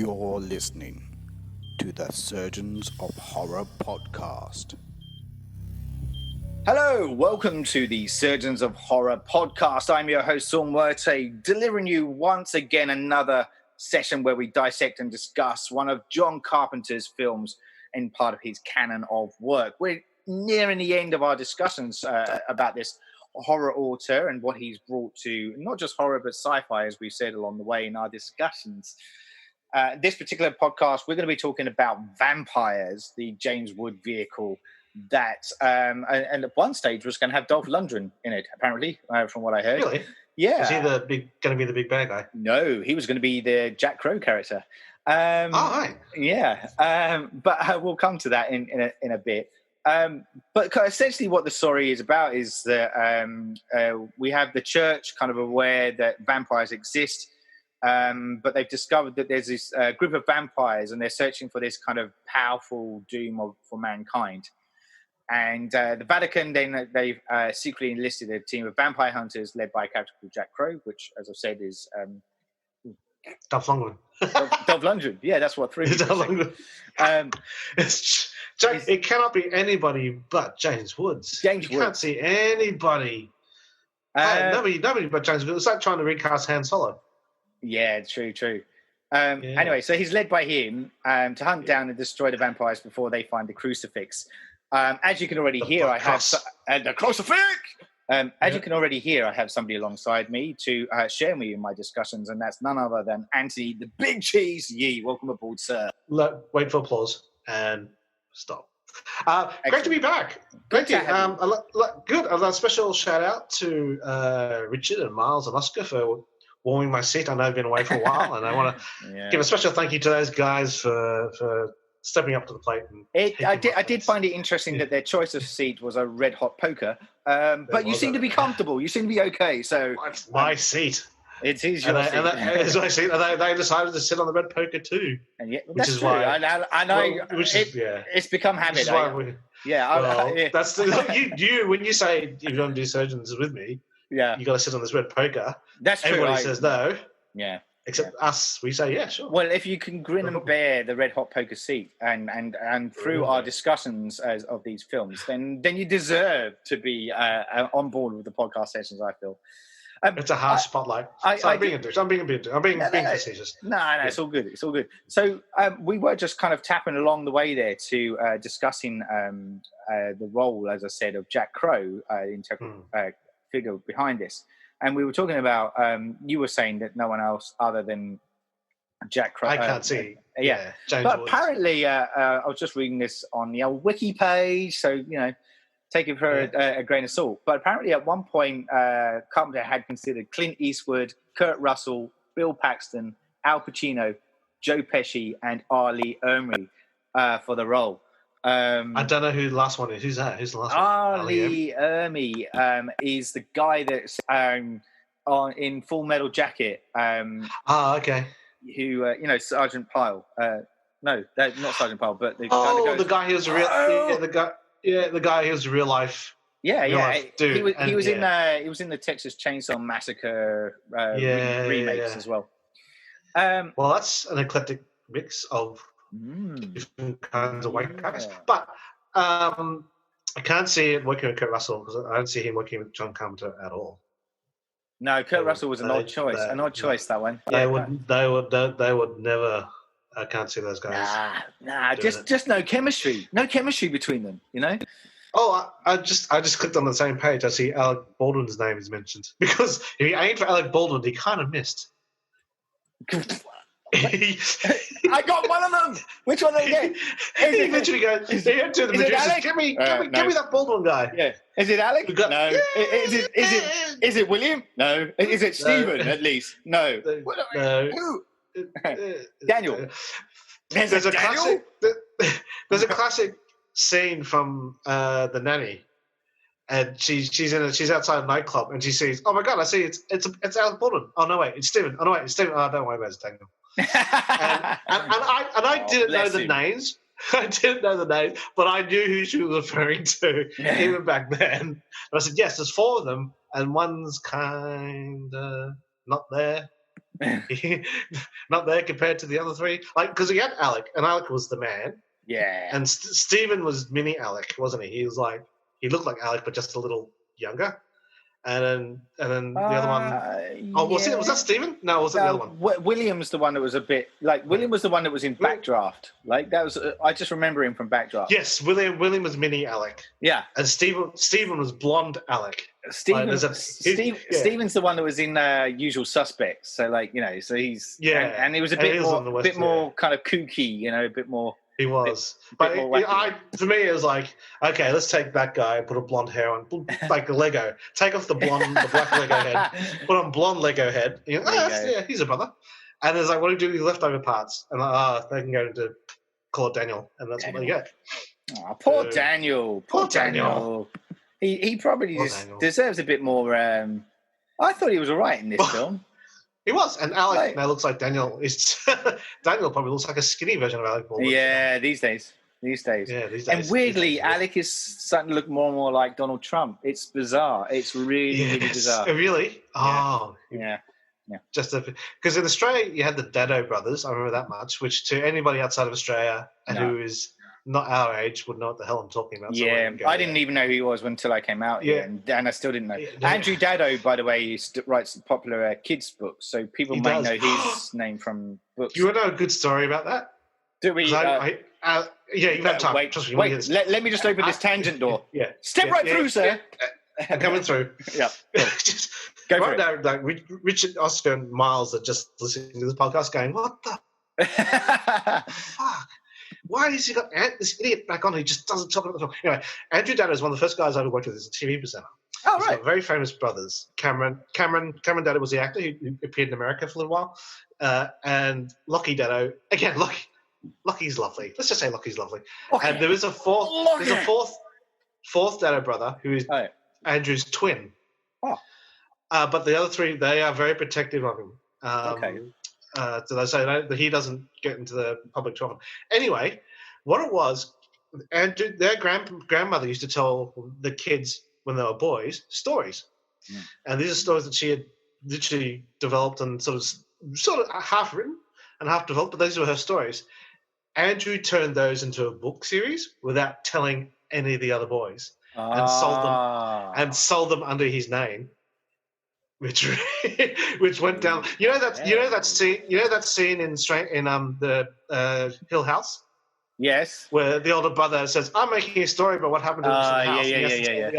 You're listening to the Surgeons of Horror podcast. Hello, welcome to the Surgeons of Horror podcast. I'm your host, Saul Muerte, delivering you once again another session where we dissect and discuss one of John Carpenter's films in part of his canon of work. We're nearing the end of our discussions about this horror auteur and what he's brought to not just horror but sci-fi, as we've said along the way in our discussions. This particular podcast, we're going to be talking about Vampires, the James Wood vehicle that, and at one stage was going to have Dolph Lundgren in it, apparently, from what I heard. Really? Yeah. Was he going to be the big bad guy? No, he was going to be the Jack Crow character. Right. Yeah, but we'll come to that in a bit. But essentially what the story is about is that we have the church kind of aware that vampires exist, but they've discovered that there's this group of vampires and they're searching for this kind of powerful doom for mankind. And the Vatican, they've secretly enlisted a team of vampire hunters led by a character called Jack Crow, which, as I've said, is... Dolph Lundgren. Dolph Lundgren. Yeah, that's what three people Lundgren. It cannot be anybody but James Woods. You can't see anybody. Nobody but James Woods. It's like trying to recast Han Solo. Yeah, true. Anyway, so he's led by him to hunt down and destroy the vampires before they find the crucifix. As you can already hear, I have the crucifix. You can already hear, I have somebody alongside me to share with me in my discussions, and that's none other than Anthony, the Big Cheese Yee. Welcome aboard, sir. Wait for applause and stop. Great to be back. Great to good. A special shout out to Richard and Miles and Oscar for warming my seat. I know I've been away for a while, and I want to give a special thank you to those guys for stepping up to the plate. I did find it interesting that their choice of seat was a red hot poker, but you seem to be comfortable. You seem to be okay. So it's my seat. It is your seat. It's my seat. And they decided to sit on the red poker too. And yeah, which is true. why I know. It's become habit. That's you. When you say you're going to do surgeons with me, you got to sit on this red poker. That's true. Everybody says no. Yeah. Except us, we say, yeah, sure. Well, if you can grin and bear the red hot poker seat and through our discussions of these films, then you deserve to be on board with the podcast sessions, I feel. It's a harsh spotlight. I'm being facetious. No, it's all good. It's all good. So we were just kind of tapping along the way there to discussing the role, as I said, of Jack Crow, the integral figure behind this. And we were talking about, you were saying that no one else other than Jack Crow. I can't see. Yeah. James but Woods. Apparently, I was just reading this on the old wiki page, so, take it for a grain of salt. But apparently at one point, Carpenter had considered Clint Eastwood, Kurt Russell, Bill Paxton, Al Pacino, Joe Pesci, and R. Lee Ermey for the role. I don't know who the last one is. Who's that? Who's the last one? R. Lee Ermey is the guy that's in Full Metal Jacket. Okay. Who, Sergeant Pyle. No, not Sergeant Pyle, but the guy who was real. The guy who was real life. Dude. He was in the Texas Chainsaw Massacre remakes as well. Well, that's an eclectic mix of different kinds of white guys. But I can't see it working with Kurt Russell because I don't see him working with John Carpenter at all. No, Kurt Russell was an odd choice. That one. They would never. I can't see those guys. Nah. Just no chemistry. No chemistry between them. Oh, I just clicked on the same page. I see Alec Baldwin's name is mentioned because if he aimed for Alec Baldwin, he kind of missed. I got one of them. Which one did I get? He literally goes, he went to the producers, give me that Baldwin guy. Yeah. Is it Alec? No. Is it William? No. Is it Stephen at least? No. Who? Daniel. There's a classic scene from The Nanny. And she's outside a nightclub and she sees, oh my God, I see it's Alec Baldwin. Oh no, wait, it's Stephen. Oh no, wait, it's Stephen. Oh, don't worry about it, it's Daniel. and I didn't know the names. I didn't know the names, but I knew who she was referring to even back then. And I said, yes, there's four of them, and one's kind of not there. Not there compared to the other three. Like, because he had Alec, and Alec was the man, Yeah. and Stephen was mini Alec, wasn't he? He was like, he looked like Alec, but just a little younger. And then the other one. Oh, was that Stephen? No, was it the other one? William's the one that was a bit like William was the one that was in Backdraft. Like that was I just remember him from Backdraft. Yes, William was mini Alec. Yeah, and Stephen was blonde Alec. Stephen's the one that was in Usual Suspects. So like so he's and he was a bit more kind of kooky, a bit more. He was, but for me, it was like, okay, let's take that guy and put a blonde hair on, like a Lego. Take off the black Lego head, put on blonde Lego head. Yeah, he's a brother. And it's like, what do you do with the leftover parts? And they can go into call it Daniel, and that's what they get. Oh, poor Daniel. Poor Daniel. He probably deserves a bit more. I thought he was all right in this film. He was, and Alec now looks like Daniel. Daniel probably looks like a skinny version of Alec Baldwin. Yeah, these days. Yeah, these days. And weirdly, Alec is starting to look more and more like Donald Trump. It's bizarre. It's really bizarre. Really? Oh, yeah. Just because in Australia you had the Dado brothers. I remember that much. Which to anybody outside of Australia who is not our age would know what the hell I'm talking about. Yeah, I didn't even know who he was until I came out here, and I still didn't know. Andrew Dado, by the way, writes popular kids' books, so people might know his name from books. You want to know a good story about that? Do we? You have time. Wait, let me just open this tangent door. Step right through, sir. I'm coming through. Yeah. Just go right now, like Richard, Oscar, and Miles are just listening to this podcast going, what the fuck? Why has he got this idiot back on who just doesn't talk about the film? Anyway, Andrew Dado is one of the first guys I ever worked with as a TV presenter. Oh, He's got very famous brothers. Cameron Dado was the actor who appeared in America for a little while. And Lockie Dado, again, Lockie's lovely. Let's just say Lockie's lovely. Okay. And there is a fourth Dado brother who is Andrew's twin. Oh. But the other three, they are very protective of him. Okay. So they say that he doesn't get into the public too often. Anyway, what it was, Andrew, their grandmother used to tell the kids when they were boys stories. Mm. And these are stories that she had literally developed and sort of half written and half developed, but these were her stories. Andrew turned those into a book series without telling any of the other boys and sold them under his name. Which went down. You know that scene in the Hill House. Yes. Where the older brother says, "I'm making a story about what happened to this house." Yeah.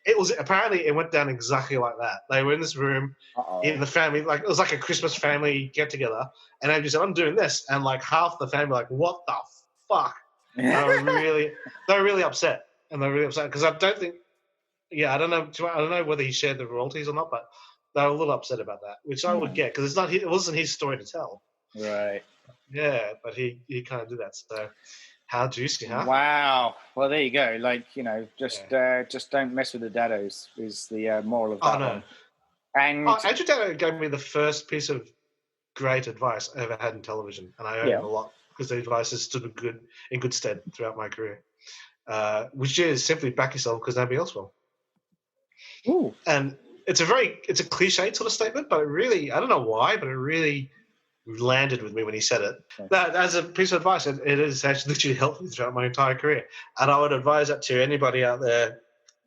It was apparently it went down exactly like that. They were in this room in the family, like it was like a Christmas family get together, and Andrew said, "I'm doing this," and like half the family were like, "What the fuck?" They were really upset, because I don't think. Yeah, I don't know whether he shared the royalties or not, but they were a little upset about that, which I would get because it wasn't his story to tell. Right. Yeah, but he kind of did that. So how juicy, huh? Wow. Well, there you go. Like just don't mess with the Dados is the moral of that one. And Andrew Dado gave me the first piece of great advice I ever had in television, and I owe him a lot because the advice has stood in good stead throughout my career. Which is simply back yourself because nobody else will. Ooh. And it's a cliched sort of statement, but it really, I don't know why, but it really landed with me when he said it. Okay. That, as a piece of advice, it has actually literally helped me throughout my entire career. And I would advise that to anybody out there,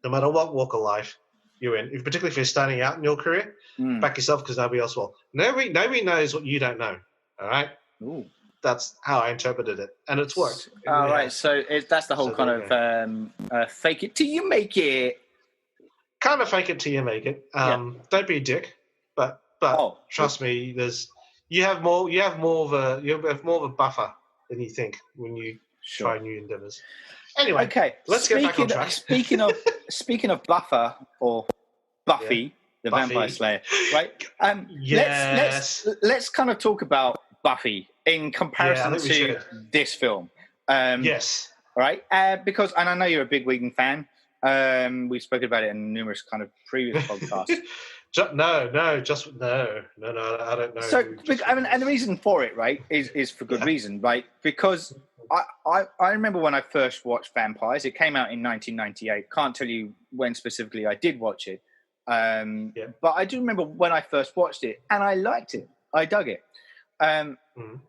no matter what walk of life you're in, particularly if you're starting out in your career, back yourself because nobody else will. Nobody knows what you don't know, all right? Ooh. That's how I interpreted it, and it's worked. All right, so that's the whole kind of fake it till you make it. Kind of fake it till you make it. Don't be a dick, but trust me, you have more of a buffer than you think when you try new endeavors. Anyway, okay, let's get back on track. Speaking of buffer or Buffy, the Vampire Slayer, right? Yes. Let's kind of talk about Buffy in comparison to this film. Yes. Right? Because, and I know you're a big Whedon fan. We've spoken about it in numerous kind of previous podcasts. No, I don't know. So, and the reason for it, right, is for good reason, right? Because I remember when I first watched Vampires. It came out in 1998. Can't tell you when specifically I did watch it. But I do remember when I first watched it, and I liked it. I dug it. And Mm.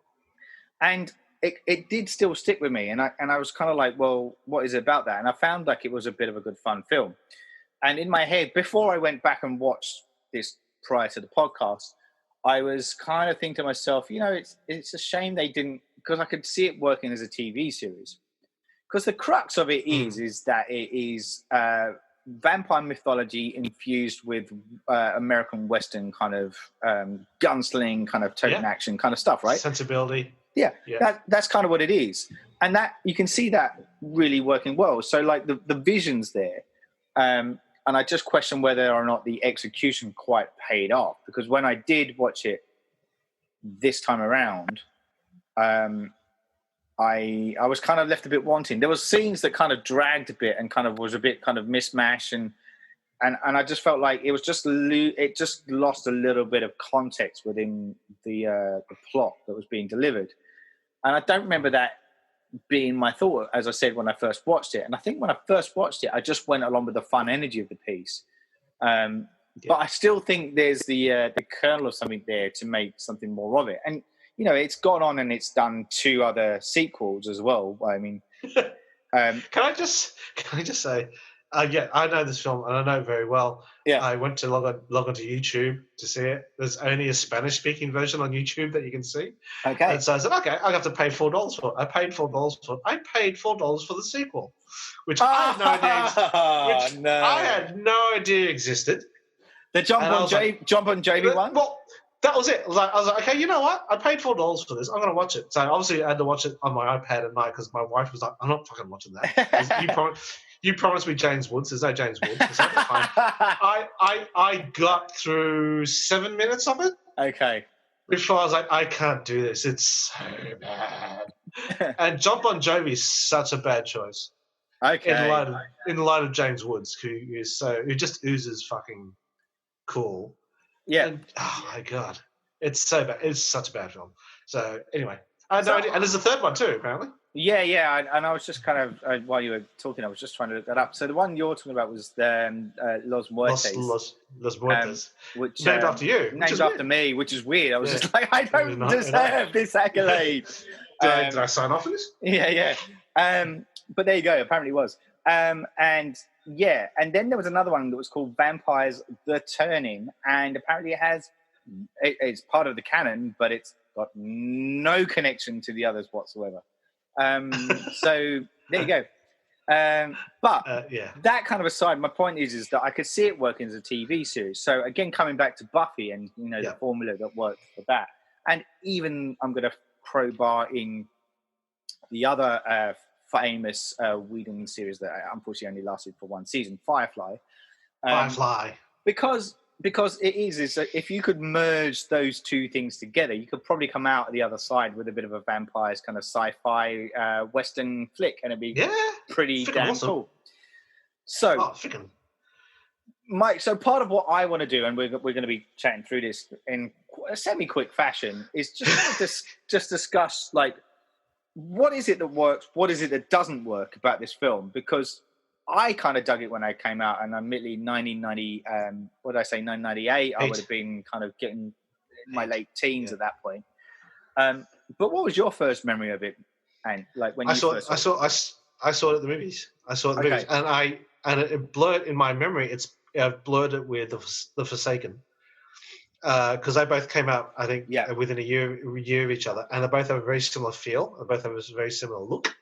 it did still stick with me, and I was kind of like, well, what is it about that? And I found like it was a bit of a good fun film. And in my head, before I went back and watched this prior to the podcast, I was kind of thinking to myself, it's a shame they didn't, because I could see it working as a TV series. Because the crux of it is that it is vampire mythology infused with American Western kind of gunsling, kind of token action kind of stuff, right? Sensibility. Yeah. That's kind of what it is. And that you can see that really working well. So like the vision's there. And I just question whether or not the execution quite paid off. Because when I did watch it this time around, I was kind of left a bit wanting. There was scenes that kind of dragged a bit and kind of was a bit kind of mismatched, and I just felt like it was it just lost a little bit of context within the plot that was being delivered. And I don't remember that being my thought, as I said, when I first watched it. And I think when I first watched it, I just went along with the fun energy of the piece. But I still think there's the kernel of something there to make something more of it. And it's gone on and it's done 2 other sequels as well. I mean, can I just say, I know this film and I know it very well. Yeah. I went to log onto YouTube to see it. There's only a Spanish-speaking version on YouTube that you can see. Okay. And so I said, okay, I have to pay $4 for it. I paid $4 for it. I paid $4 for the sequel, which I had no idea existed. The John Bon Jovi one? Well, that was it. I was like, okay, you know what? I paid $4 for this. I'm going to watch it. So obviously I had to watch it on my iPad at night because my wife was like, I'm not fucking watching that. You promised me James Woods. There's no James Woods. So fine. I got through 7 minutes of it. Okay. Before I was like, I can't do this. It's so bad. And John Bon Jovi is such a bad choice. Okay. In light of James Woods, who just oozes fucking cool. Yeah. And, oh my god, it's so bad. It's such a bad film. So anyway, I had no idea. And there's a third one too, apparently. Yeah. And I was just kind of while you were talking, I was just trying to look that up. So the one you're talking about was Los Muertes. Los Muertes, which named after you, named after me, which is weird. I was just like, I don't deserve this accolade. Did I sign off on this? Yeah. But there you go. Apparently it was. And then there was another one that was called Vampires: The Turning, and apparently it's part of the canon, but it's got no connection to the others whatsoever. So there you go. But that kind of aside, my point is that I could see it working as a TV series. So again, coming back to Buffy and the formula that worked for that, and even I'm going to crowbar in the other famous Whedon series that unfortunately only lasted for 1 season, Firefly. Because it is if you could merge those 2 things together, you could probably come out at the other side with a bit of a vampires kind of sci-fi Western flick, and it'd be pretty damn awesome. Cool. So, Mike, so part of what I want to do, and we're going to be chatting through this in a semi-quick fashion, is just discuss like, what is it that works? What is it that doesn't work about this film? Because I kind of dug it when I came out, and admittedly, 1998, I would have been kind of getting in my late teens at that point. But what was your first memory of it? And like when I saw it at the movies. Movies, and it blurred in my memory. I've blurred it with the Forsaken. Because they both came out, I think, within a year of each other, and they both have a very similar feel. They both have a very similar look.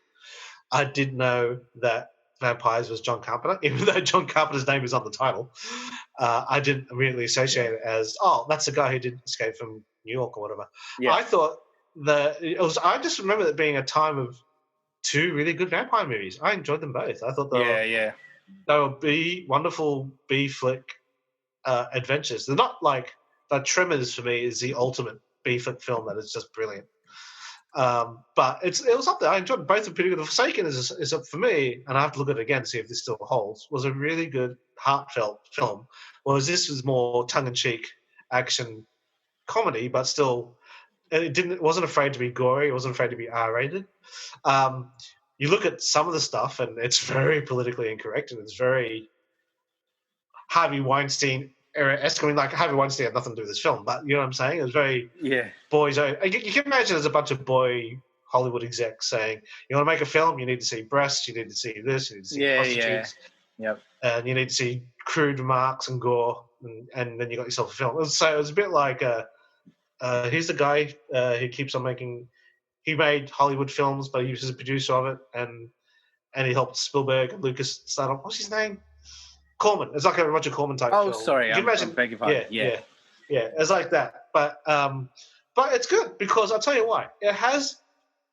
I did know that Vampires was John Carpenter, even though John Carpenter's name is on the title. I didn't immediately associate it as, that's the guy who did Escape from New York or whatever. Yeah. I thought I just remember it being a time of 2 really good vampire movies. I enjoyed them both. I thought they were wonderful B-flick adventures. They're not like... Tremors for me is the ultimate B-flick film that is just brilliant. But it was up there. I enjoyed both of pretty good. The Forsaken is up for me, and I have to look at it again to see if this still holds. Was a really good, heartfelt film. Whereas this was more tongue-in-cheek action comedy, but still, it wasn't afraid to be gory. It wasn't afraid to be R-rated. You look at some of the stuff, and it's very politically incorrect, and it's very Harvey Weinstein era-esque. I mean, like Harvey Weinstein had nothing to do with this film, but you know what I'm saying? It was very Yeah. boys. You can imagine there's a bunch of boy Hollywood execs saying, "You want to make a film? You need to see breasts. You need to see this. You need to see prostitutes. Yep. And you need to see crude remarks and gore, and then you got yourself a film." So it was a bit like, here's the guy who keeps on making. He made Hollywood films, but he was a producer of it, and he helped Spielberg and Lucas start off. What's his name? Corman. It's like a Roger Corman type film. Oh, sorry. You can imagine. I'm begging pardon. Yeah. It's like that. But it's good because I'll tell you why. It has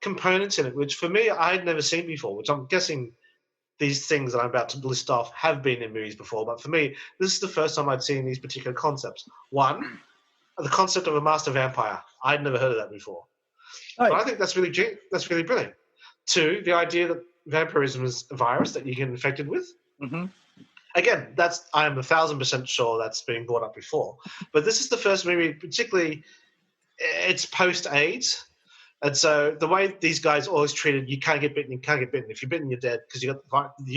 components in it which, for me, I had never seen before. Which I'm guessing these things that I'm about to list off have been in movies before. But for me, this is the first time I'd seen these particular concepts. One, the concept of a master vampire. I'd never heard of that before. But I think that's really brilliant. Two, the idea that vampirism is a virus that you get infected with. Mm-hmm. Again, I'm 1,000% sure that's been brought up before. But this is the first movie, particularly, it's post-AIDS. And so the way these guys are always treated, you can't get bitten, you can't get bitten. If you're bitten, you're dead because you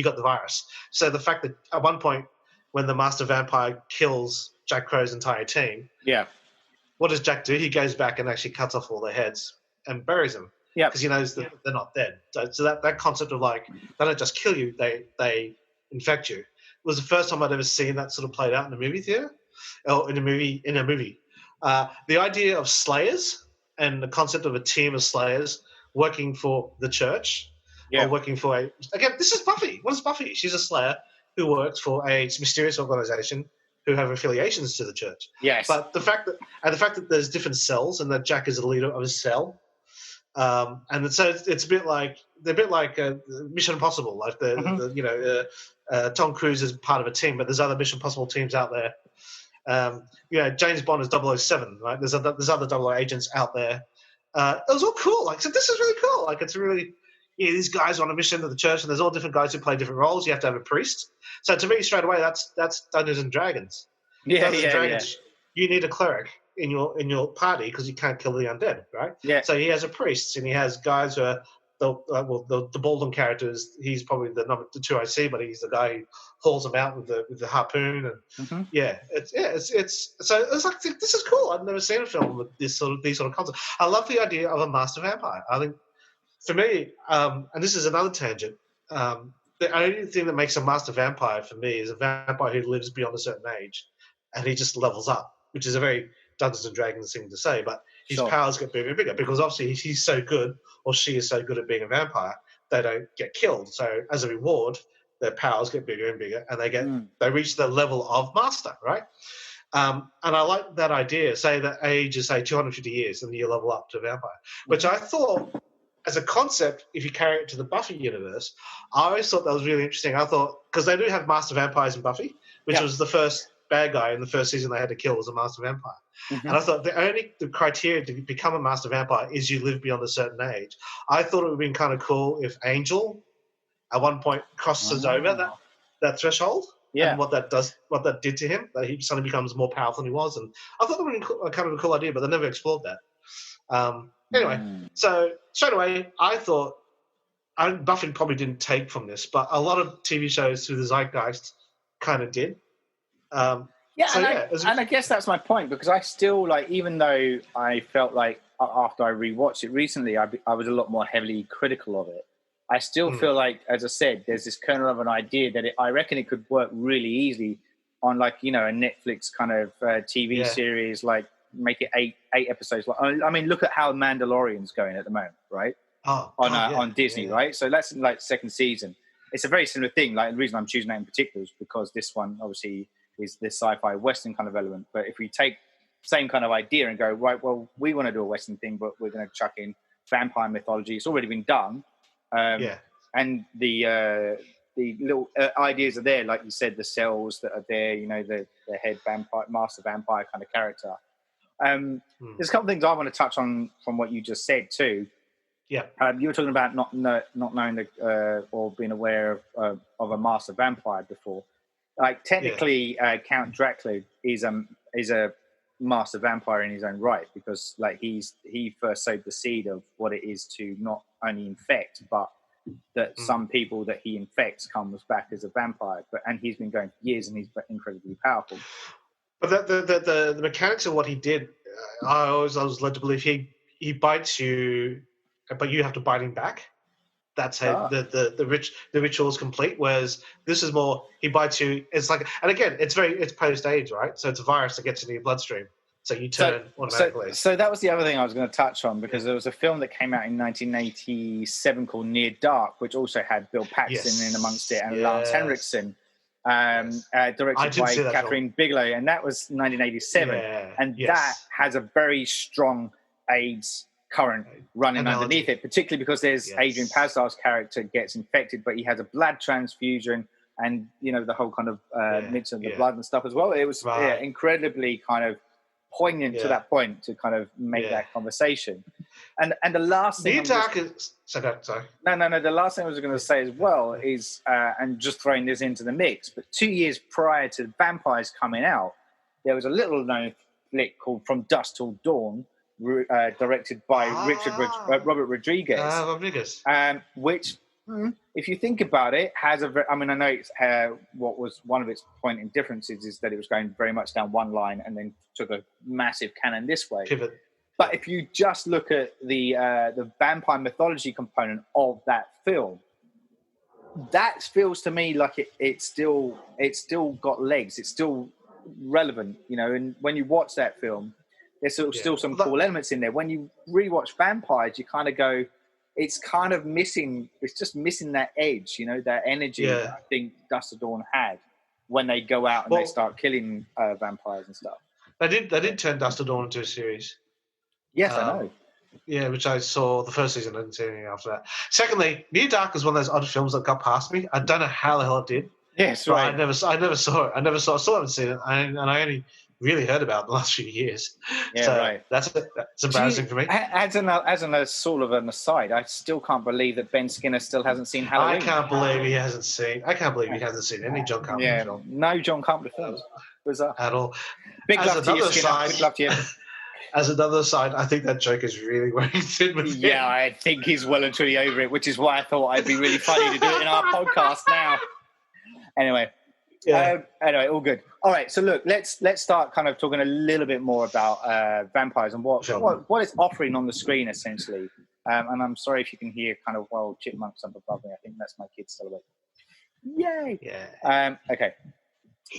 got the virus. So the fact that at one point when the master vampire kills Jack Crow's entire team, what does Jack do? He goes back and actually cuts off all their heads and buries them because he knows that they're not dead. So that concept of like they don't just kill you, they infect you was the first time I'd ever seen that sort of played out in a movie theater or in a movie. The idea of slayers and the concept of a team of slayers working for the church or working for again, this is Buffy. What is Buffy? She's a slayer who works for a mysterious organization who have affiliations to the church. Yes. But the fact that there's different cells and that Jack is the leader of a cell, and so it's a bit like Mission Impossible, like Tom Cruise is part of a team, but there's other Mission Impossible teams out there. James Bond is 007, right? There's other 00 agents out there. It was all cool. Like, so this is really cool. Like, it's really, these guys are on a mission to the church, and there's all different guys who play different roles. You have to have a priest. So to me, straight away, that's Dungeons and Dragons. Dungeons and Dragons, you need a cleric in your party because you can't kill the undead, right? Yeah. So he has a priest, and he has guys who are the Baldwin characters. He's probably the two I see, but he's the guy who hauls them out with the harpoon, and it's like, this is cool. I've never seen a film with these sort of concepts. I love the idea of a master vampire. I think for me, and this is another tangent. The only thing that makes a master vampire for me is a vampire who lives beyond a certain age, and he just levels up, which is a very Dungeons and Dragons thing to say, but his powers get bigger and bigger because obviously he's so good, or she is so good at being a vampire, they don't get killed. So as a reward, their powers get bigger and bigger, and they reach the level of master, right? And I like that idea. Say that age is 250 years, and you level up to a vampire, which I thought, as a concept, if you carry it to the Buffy universe, I always thought that was really interesting. I thought, because they do have master vampires in Buffy, which was the first bad guy in the first season they had to kill was a master vampire. And I thought the criteria to become a master vampire is you live beyond a certain age. I thought it would have been kind of cool if Angel at one point crosses over that threshold, and what that did to him, that he suddenly becomes more powerful than he was. And I thought that would be kind of a cool idea, but they never explored that. Anyway, so straight away, I thought Buffy probably didn't take from this, but a lot of TV shows through the zeitgeist kind of did. I guess that's my point, because I still, like, even though I felt like after I rewatched it recently, I was a lot more heavily critical of it. I still feel like, as I said, there's this kernel of an idea that I reckon it could work really easily on, like, a Netflix kind of TV series, like make it eight episodes. I mean, look at how Mandalorian's going at the moment, right? On Disney, right? So that's like second season. It's a very similar thing. Like, the reason I'm choosing that in particular is because this one obviously is this sci-fi Western kind of element. But if we take same kind of idea and go, right, well, we want to do a Western thing, but we're going to chuck in vampire mythology. It's already been done. And the little ideas are there, like you said, the cells that are there, the head vampire, master vampire kind of character. There's a couple of things I want to touch on from what you just said too. You were talking about not knowing or being aware of a master vampire before. Like, technically, Count Dracula is a master vampire in his own right, because like he first sowed the seed of what it is to not only infect, but that some people that he infects comes back as a vampire. And he's been going for years, and he's incredibly powerful. But the mechanics of what he did, I was led to believe he bites you, but you have to bite him back. That's how the ritual is complete. Whereas this is more, he bites you. It's like, and again, it's post AIDS, right? So it's a virus that gets into your bloodstream, so you turn automatically. So that was the other thing I was going to touch on, because there was a film that came out in 1987 called Near Dark, which also had Bill Paxton in amongst it and Lance Henriksen, directed by Catherine Bigelow, and that was 1987, that has a very strong AIDS current running underneath it, particularly because there's Adrian Pasdal's character gets infected, but he has a blood transfusion, and the whole kind of mix of the blood and stuff as well. It was incredibly kind of poignant to that point to kind of make that conversation. And the last thing the last thing I was going to say as well is, and just throwing this into the mix, but 2 years prior to Vampires coming out, there was a little known flick called From Dusk Till Dawn, directed by Robert Rodriguez, which, if you think about it, has I know it's what was one of its point in differences is that it was going very much down one line and then took a massive canon this way. Pivot. But if you just look at the vampire mythology component of that film, that feels to me like it's still got legs. It's still relevant, and when you watch that film, there's still some cool elements in there. When you rewatch Vampires, you kind of go, it's kind of missing. It's just missing that edge, that energy that I think Dust to Dawn had when they go out and they start killing vampires and stuff. They did turn Dust to Dawn into a series. Yes, I know. Yeah, which I saw the first season. I didn't see anything after that. Secondly, Near Dark is one of those odd films that got past me. I don't know how the hell it did. Yes, right. I never saw it. I still haven't seen it, and I only really heard about it in the last few years. Yeah, so right. That's embarrassing for me. As a sort of an aside, I still can't believe that Ben Skinner still hasn't seen Halloween. I can't believe he hasn't seen any John Carpenter film. No John Carpenter films. Bizarre. At all. Big love to you, Skinner. Big love to you. As another side, I think that joke is really wearing thin with him. Yeah, I think he's well and truly over it, which is why I thought it'd be really funny to do it in our podcast now. Anyway. Anyway, all good. All right, so look, let's start kind of talking a little bit more about Vampires and what it's offering on the screen, essentially. And I'm sorry if you can hear kind of chipmunks up above me. I think that's my kids still awake. Yay! Yeah. Okay.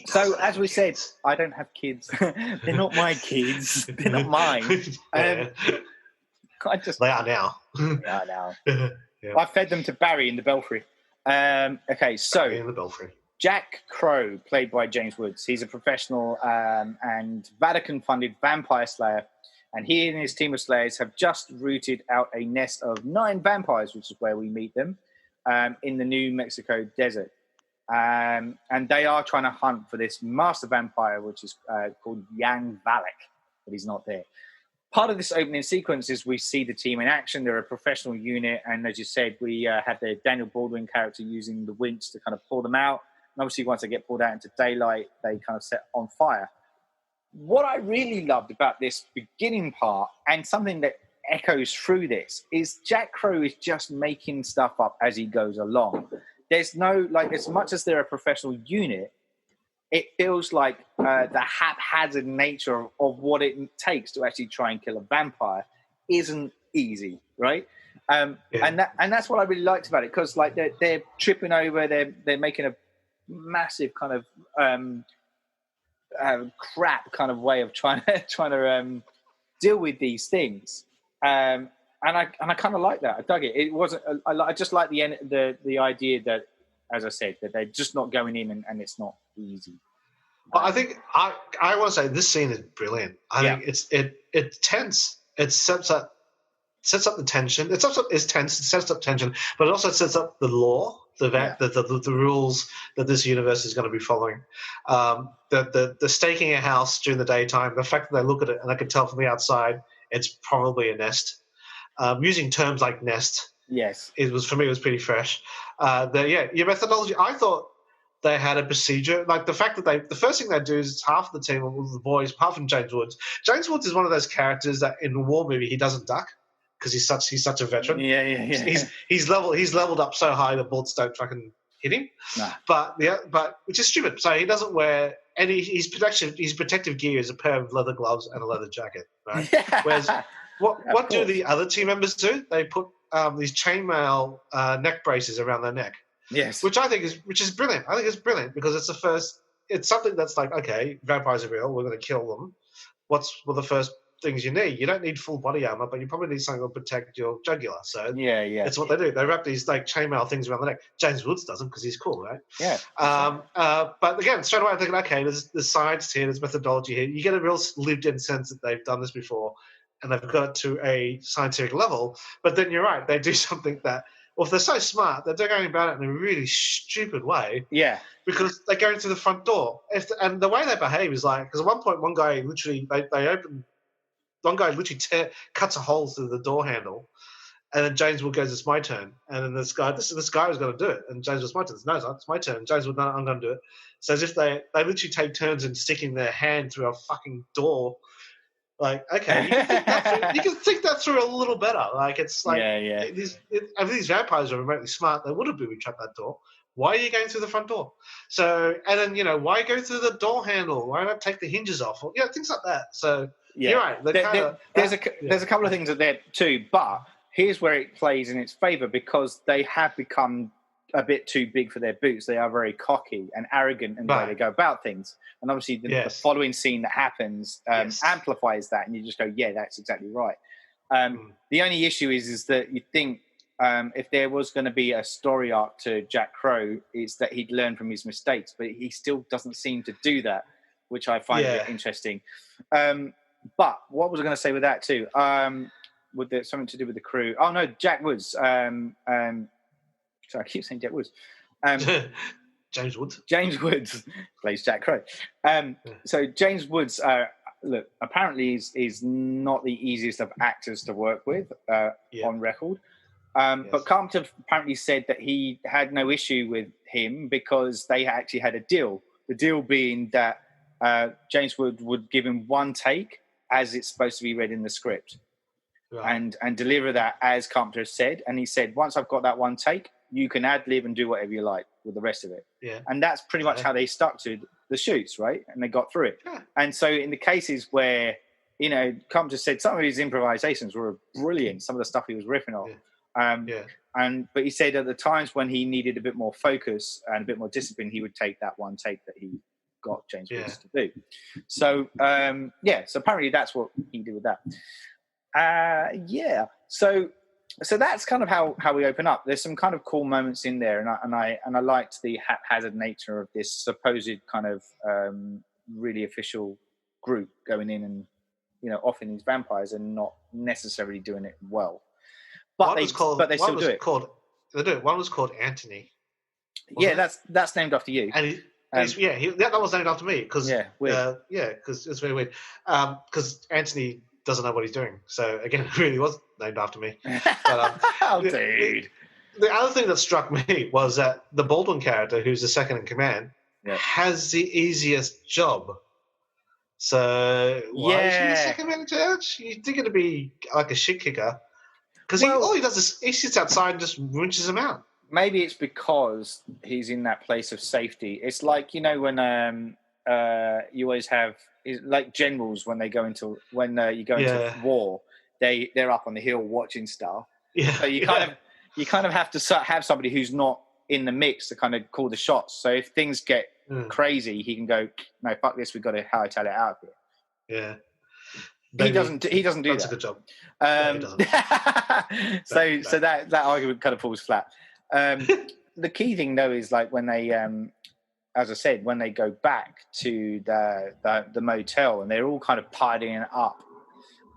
So, as we said, I don't have kids. They're not my kids. They're not mine. They are now. They are now. I fed them to Barry in the Belfry. Okay, so in the Belfry. Jack Crow, played by James Woods. He's a professional and Vatican-funded vampire slayer, and he and his team of slayers have just rooted out a nest of 9 vampires, which is where we meet them, in the New Mexico desert. And they are trying to hunt for this master vampire, which is called Yang Valek, but he's not there. Part of this opening sequence is we see the team in action. They're a professional unit, and as you said, we had the Daniel Baldwin character using the winch to kind of pull them out. And obviously, once they get pulled out into daylight, they kind of set on fire. What I really loved about this beginning part, and something that echoes through this, is Jack Crow is just making stuff up as he goes along. There's no, as much as they're a professional unit, it feels like the haphazard nature of what it takes to actually try and kill a vampire isn't easy, right? And that's what I really liked about it, because they're tripping over, they're making a massive kind of crap kind of way of trying to deal with these things, and I kind of like that. I dug it. It wasn't. I just like the idea that, as I said, that they're just not going in and it's not easy. Well, I think I want to say this scene is brilliant. I think it's tense. It sets up the tension. It's tense. It sets up tension, but it also sets up the law. The rules that this universe is going to be following. The staking a house during the daytime, the fact that they look at it and I can tell from the outside it's probably a nest. Using terms like nest, yes, for me it was pretty fresh. Your methodology. I thought they had a procedure, like the fact that the first thing they do is half the team of the boys, apart from James Woods. James Woods is one of those characters that in a war movie he doesn't duck, because he's such a veteran. Yeah. He's leveled up so high that bullets don't fucking hit him. No. But which is stupid. So he doesn't wear and his protective gear is a pair of leather gloves and a leather jacket, right? Yeah. Whereas what do the other team members do? They put these chainmail neck braces around their neck. Yes. Which is brilliant. I think it's brilliant because it's something that's like, okay, vampires are real, we're going to kill them. What's the first things you need? You don't need full body armor, but you probably need something to protect your jugular. So yeah, it's what they do. They wrap these like chainmail things around the neck. James Woods doesn't because he's cool, right? Yeah. But again, straight away I'm thinking, okay, there's science here, there's methodology here. You get a real lived-in sense that they've done this before, and they've got it to a scientific level. But then you're right, they do something that, well, if they're so smart, they're going about it in a really stupid way. Yeah. Because they're going through the front door. And the way they behave is like, because at one point, one guy literally, cuts a hole through the door handle. And then James Wood goes, it's my turn. And then this guy was going to do it. And James was my turn. No, it's my turn. And James Wood, no, I'm going to do it. So as if they literally take turns in sticking their hand through a fucking door. Like, okay, you can think that through a little better. Like, it's like, these vampires are remotely smart. They would have booby-trapped that door. Why are you going through the front door? So, and then, why go through the door handle? Why not take the hinges off? Or, things like that. So, you're right. There's a couple of things there too, but here's where it plays in its favour because they have become a bit too big for their boots. They are very cocky and arrogant in the way they go about things. And obviously the following scene that happens amplifies that, and you just go, yeah, that's exactly right. The only issue is that you think if there was going to be a story arc to Jack Crow, it's that he'd learn from his mistakes, but he still doesn't seem to do that, which I find a bit interesting. But what was I going to say with that too? With something to do with the crew? Oh no, Jack Woods. Sorry, I keep saying Jack Woods. James Woods. James Woods plays Jack Crow. So James Woods, look, apparently is not the easiest of actors to work with on record. But Carpenter apparently said that he had no issue with him because they actually had a deal. The deal being that James Woods would give him one take as it's supposed to be read in the script. Right. And deliver that as Carpenter said. And he said, once I've got that one take, you can ad-lib and do whatever you like with the rest of it. Yeah. And that's pretty much how they stuck to the shoots, right? And they got through it. Yeah. And so in the cases where, Carpenter said some of his improvisations were brilliant, some of the stuff he was riffing on. But he said at the times when he needed a bit more focus and a bit more discipline, he would take that one take that he got James Woods to do. So, so apparently that's what he did with that. So that's kind of how we open up. There's some kind of cool moments in there, and I liked the haphazard nature of this supposed kind of really official group going in and offing these vampires and not necessarily doing it well. But they still do it. They do it. One was called Anthony. Yeah, that's named after you. And that was named after me because because it's very weird. Because Anthony doesn't know what he's doing. So again, it really was named after me. But, dude. The other thing that struck me was that the Baldwin character, who's the second in command, has the easiest job. So why is he the second in charge? You'd think it'd be like a shit kicker. Because all he does is he sits outside and just rinses them out. Maybe it's because he's in that place of safety. It's like, when you always have, like generals when you go into war, they're up on the hill watching stuff. Yeah. So you kind of have to have somebody who's not in the mix to kind of call the shots. So if things get crazy, he can go, no, fuck this, we've got to hightail it out of here. Yeah. He doesn't do that. That's a good job. So that argument kind of falls flat. The key thing though is like when they as I said, when they go back to the motel and they're all kind of partying up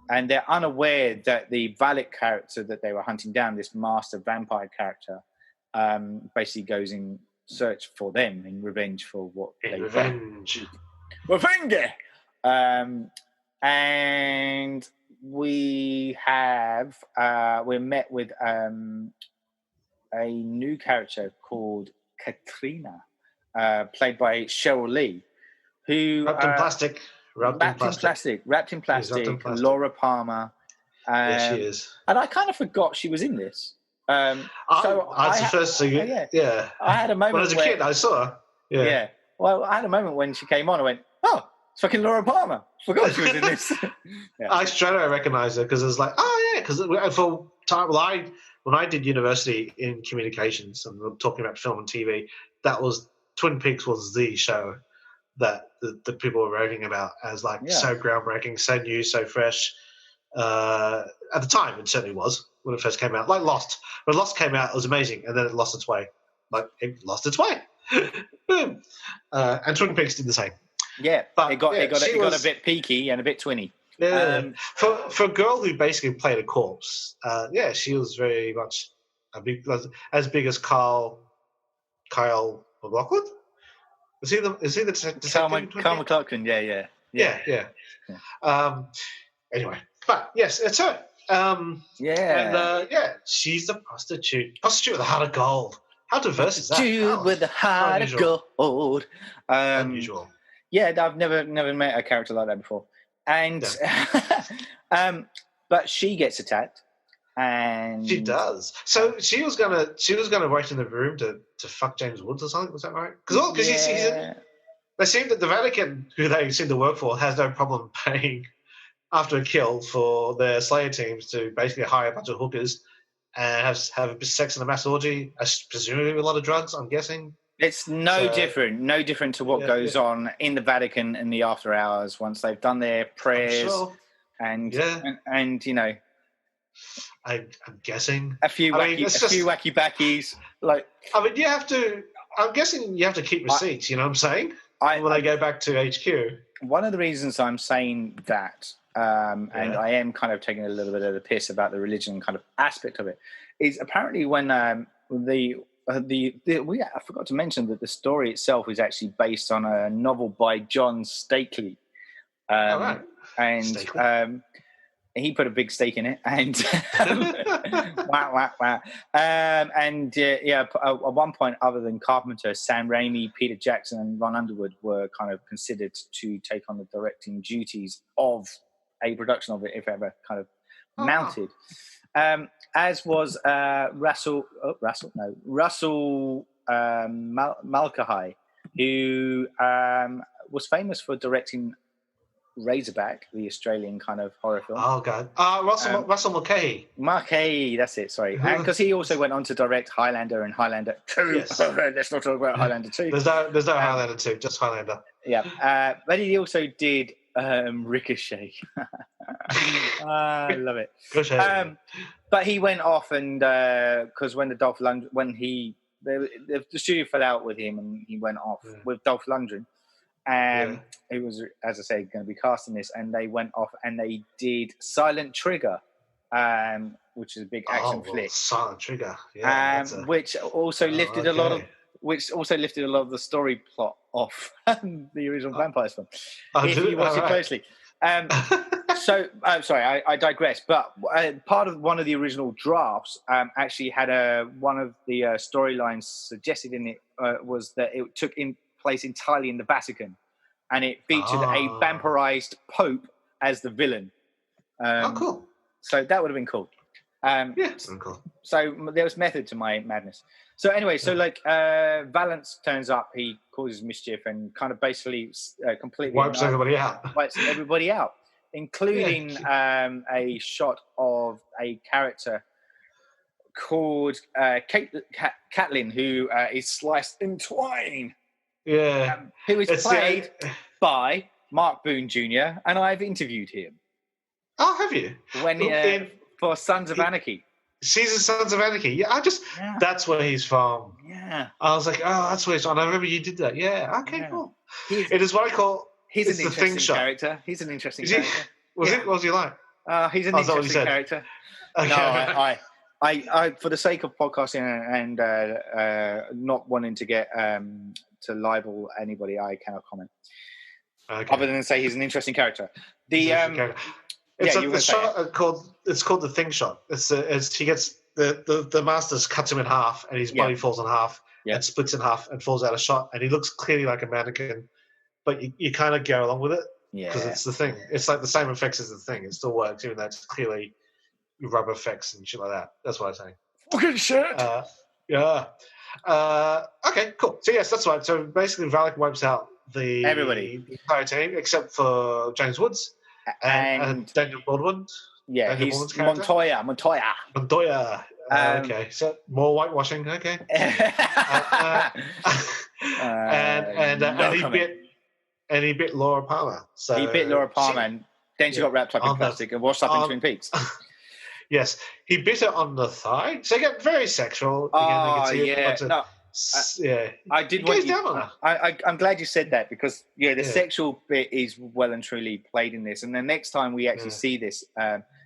and they're unaware that the valet character that they were hunting down, this master vampire character, basically goes in search for them in revenge for what they were. Revenge. And we have we're met with a new character called Katrina, played by Cheryl Lee, who wrapped in plastic. Laura Palmer. Yes, she is. And I kind of forgot she was in this. I had a moment when I was a kid. I saw her. Yeah. Well, I had a moment when she came on. I went, "Oh, it's fucking Laura Palmer. Forgot she was in this." I straight away recognised her because it was like, oh yeah, because for time when I did university in communications and we're talking about film and TV, that was Twin Peaks was the show that the people were raving about as like so groundbreaking, so new, so fresh. At the time, it certainly was when it first came out. Like Lost, when Lost came out, it was amazing, and then it lost its way. Like it lost its way. Boom. And Twin Peaks did the same. Yeah, but it got a bit peaky and a bit twinny. Yeah, for a girl who basically played a corpse, she was very much as big as Kyle MacLachlan. Is he the detective? Kyle MacLachlan? Yeah. Anyway, but yes, it's her. And she's the prostitute with a heart of gold. How diverse is that? Dude with a heart of gold. Unusual. Yeah, I've never met a character like that before. And but she gets attacked, and she does. So she was gonna wait in the room to fuck James Woods or something. Was that right? Because they seem that the Vatican, who they seem to work for, has no problem paying after a kill for their Slayer teams to basically hire a bunch of hookers and have sex in a mass orgy, presumably with a lot of drugs. I'm guessing. It's no different to what goes on in the Vatican in the after hours once they've done their prayers and you know, I'm guessing a few wacky backies. Like, I mean, I'm guessing you have to keep receipts. You know what I'm saying? When they go back to HQ. One of the reasons I'm saying that, and I am kind of taking a little bit of the piss about the religion kind of aspect of it, is apparently when I forgot to mention that the story itself is actually based on a novel by John Stakely, and he put a big stake in it, and at one point, other than Carpenter, Sam Raimi, Peter Jackson, and Ron Underwood were kind of considered to take on the directing duties of a production of it, if ever kind of mounted. As was Russell Mulcahy, who was famous for directing Razorback, the Australian kind of horror film. Oh God, Russell Mulcahy. Mulcahy, that's it. Sorry, because he also went on to direct Highlander and Highlander 2. Yes. Let's not talk about Highlander 2. There's no Highlander 2, just Highlander. Yeah, but he also did Ricochet. I love it. But he went off and because when the studio fell out with him and he went off with Dolph Lundgren. He was, as I say, going to be cast in this, and they went off and they did Silent Trigger, which is a big action flick. Silent Trigger, which also lifted a lot of the story plot off the original Vampires film. If you watch it closely. So, sorry, I digress. But part of one of the original drafts actually had one of the storylines suggested in it was that it took place entirely in the Vatican, and it featured a vampirized Pope as the villain. Cool. So that would have been cool. Cool. So there was method to my madness. So anyway, Valance turns up, he causes mischief and kind of basically completely wipes everybody out, including a shot of a character called Catelyn, who is sliced in twine. Yeah. Who is played by Mark Boone Jr., and I've interviewed him. Oh, have you? For Sons of Anarchy. Season Sons of Anarchy. Yeah, that's where he's from. Yeah. I was like, oh, that's where he's from. I remember you did that. Yeah. Okay, cool. It is what I call He's an interesting character. He's an interesting character. What was he like? He's an interesting character. Okay. No, I for the sake of podcasting and not wanting to get to libel anybody, I cannot comment. Okay. Other than say he's an interesting character. It's called the Thing shot. He gets the Masters cuts him in half and his body falls in half and splits in half and falls out of shot, and he looks clearly like a mannequin, but you kind of go along with it because it's the Thing. It's like the same effects as the Thing. It still works even though it's clearly rubber effects and shit like that. That's what I'm saying. Fucking shit. Yeah. Okay, cool. So yes, that's right. So basically, Valak wipes out the entire team except for James Woods and Daniel Baldwin. Yeah, Daniel he's Baldwin's character. Montoya. Okay, so more whitewashing. Okay. And he bit Laura Palmer. So he bit Laura Palmer, and then she got wrapped up in plastic and washed up in Twin Peaks. Yes, he bit her on the thigh. So they get very sexual. I did. Goes down on her. I'm glad you said that because the sexual bit is well and truly played in this. And the next time we actually see this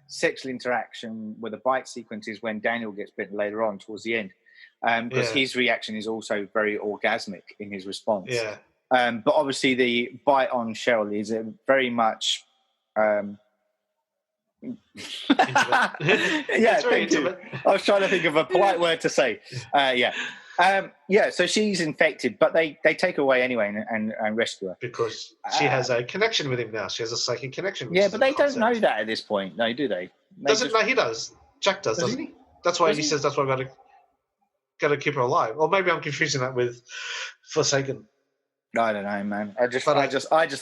sexual interaction with a bite sequence is when Daniel gets bitten later on towards the end, because his reaction is also very orgasmic in his response. Yeah. But obviously the bite on Cheryl is very much. Thank you. I was trying to think of a polite word to say. So she's infected, but they take her away anyway and rescue her because she has a connection with him now. She has a psychic connection. Yeah, but they don't know that at this point. No, do they? No, he does. Jack doesn't he? That's why he says that's why I got to keep her alive. Or maybe I'm confusing that with Forsaken. I don't know, man. I just thought it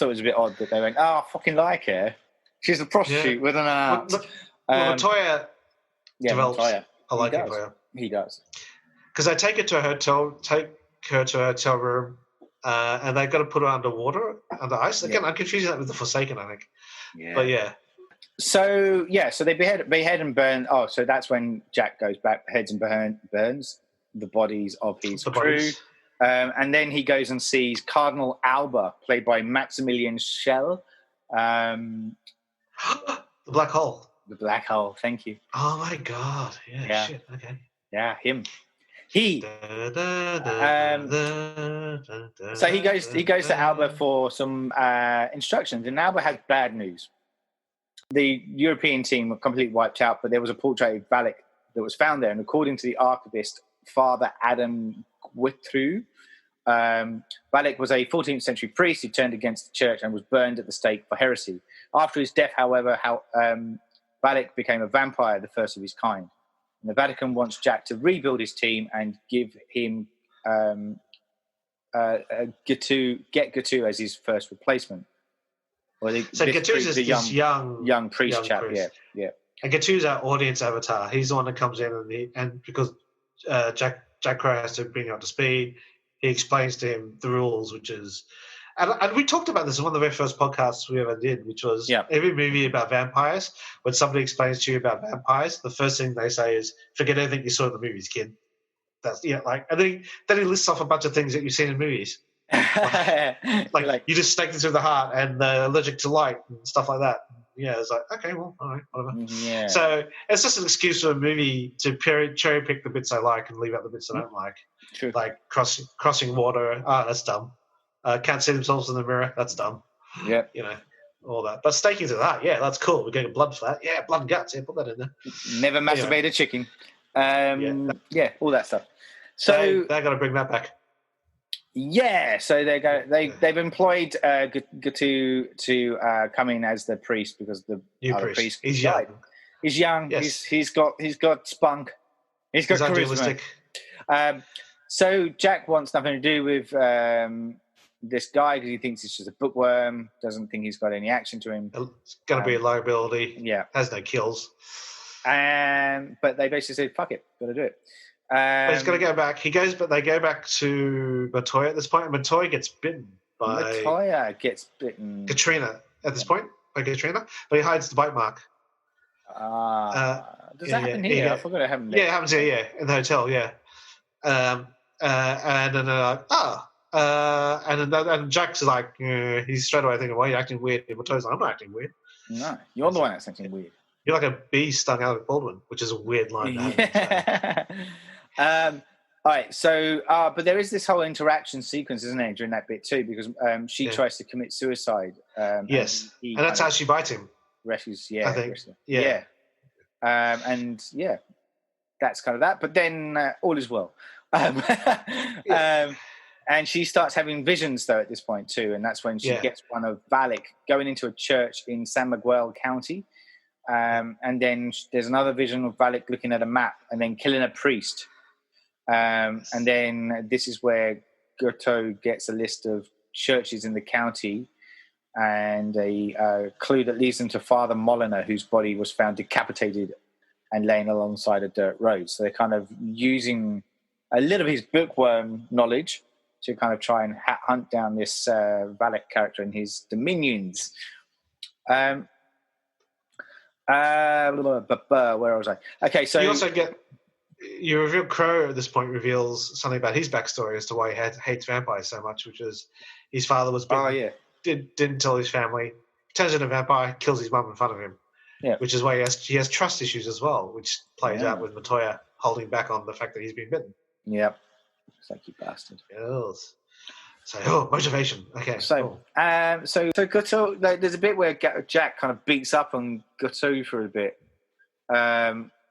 was a bit odd that they went, I fucking like her. She's a prostitute with an art. Montoya develops a liking for her. He does. Because they take her to a hotel room, and they've got to put her under ice. Again, I'm confusing that with the Forsaken, I think. Yeah. But yeah. So they behead and burn. Oh, so that's when Jack goes back, beheads and burns the bodies of his crew. And then he goes and sees Cardinal Alba, played by Maximilian Schell. The black hole. The black hole. Thank you. Oh my God! Yeah. Shit. Okay. Yeah, him. So he goes to Alba for some instructions, and Alba has bad news. The European team were completely wiped out, but there was a portrait of Valak that was found there, and according to the archivist Father Adam Guithru, Valak was a 14th century priest who turned against the church and was burned at the stake for heresy. After his death, however, Valak became a vampire, the first of his kind. And the Vatican wants Jack to rebuild his team and give him Gatu as his first replacement. Gatu's is this young priest chap. Priest. Yeah. And Gatu's our audience avatar. He's the one that comes in and because Jack Crow has to bring him up to speed, he explains to him the rules, which is, and we talked about this in one of the very first podcasts we ever did, which was every movie about vampires. When somebody explains to you about vampires, the first thing they say is, "Forget everything you saw in the movies, kid." That's and then he lists off a bunch of things that you've seen in movies, like you just snaked into the heart and allergic to light and stuff like that. Yeah, it's like, okay, well, all right, whatever. Yeah. So it's just an excuse for a movie to cherry pick the bits I like and leave out the bits I don't like. True. Like crossing water. That's dumb. Can't see themselves in the mirror. That's dumb. Yeah. All that. But staking to that, yeah, that's cool. We're getting blood for that. Yeah, blood and guts. Yeah, put that in there. Never masturbate a chicken. All that stuff. So they got to bring that back. Yeah, so they've employed Gatu to come in as the priest because the other priest he's young. He's young. Yes. He's got spunk. He's got charisma. So Jack wants nothing to do with this guy because he thinks he's just a bookworm. Doesn't think he's got any action to him. It's going to be a liability. Yeah, has no kills. But they basically said, "Fuck it, got to do it." But he's going to go back. But they go back to Montoya at this point. And Montoya gets bitten by Katrina at this point by Katrina, but he hides the bite mark. Does that happen here? I forgot it happened there. Yeah, it happens here. Yeah, in the hotel. Yeah, and then and Jack's like, he's straight away thinking, "Why are you acting weird?" And Montoya's like, "I'm not acting weird." No, you're the one that's acting weird. You're like a bee stung Alec Baldwin, which is a weird line. All right, so but there is this whole interaction sequence, isn't there, during that bit too, because she tries to commit suicide. Yes, and that's how she bites him. Rescues, I think. And that's kind of that. But then all is well. And she starts having visions though at this point too, and that's when she gets one of Valak going into a church in San Miguel County. And then there's another vision of Valak looking at a map and then killing a priest. And then this is where Guteau gets a list of churches in the county and a clue that leads them to Father Molyneux, whose body was found decapitated and laying alongside a dirt road. So they're kind of using a little of his bookworm knowledge to kind of try and hunt down this Valak character and his dominions. Where was I? Okay, so... You also get... You reveal Crow at this point reveals something about his backstory as to why he hates vampires so much, which is his father was bitten, didn't tell his family, turns into a vampire, kills his mum in front of him. Yeah. Which is why he has trust issues as well, which plays out with Montoya holding back on the fact that he's been bitten. Yep. It's like, you bastard. Yes. So, motivation. Okay. So Guteau, like, there's a bit where Jack kind of beats up on Guteau for a bit.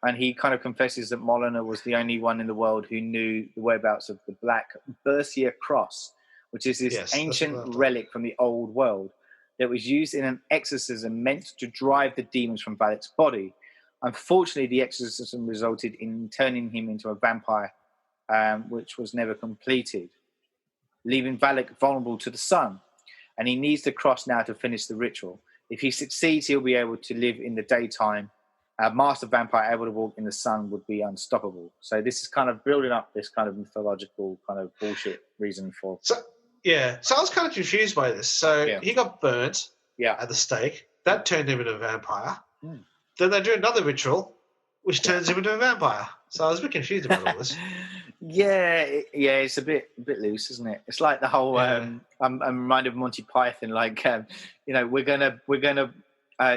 And he kind of confesses that Molyneux was the only one in the world who knew the whereabouts of the Black Bercia Cross, which is this ancient relic from the old world that was used in an exorcism meant to drive the demons from Valak's body. Unfortunately, the exorcism resulted in turning him into a vampire, which was never completed, leaving Valak vulnerable to the sun. And he needs the cross now to finish the ritual. If he succeeds, he'll be able to live in the daytime. A master vampire able to walk in the sun would be unstoppable. So this is kind of building up this kind of mythological kind of bullshit reason for... So I was kind of confused by this. So he got burnt at the stake. That turned him into a vampire. Mm. Then they do another ritual, which turns him into a vampire. So I was a bit confused about all this. It's a bit loose, isn't it? It's like the whole... I'm reminded of Monty Python, like, we're gonna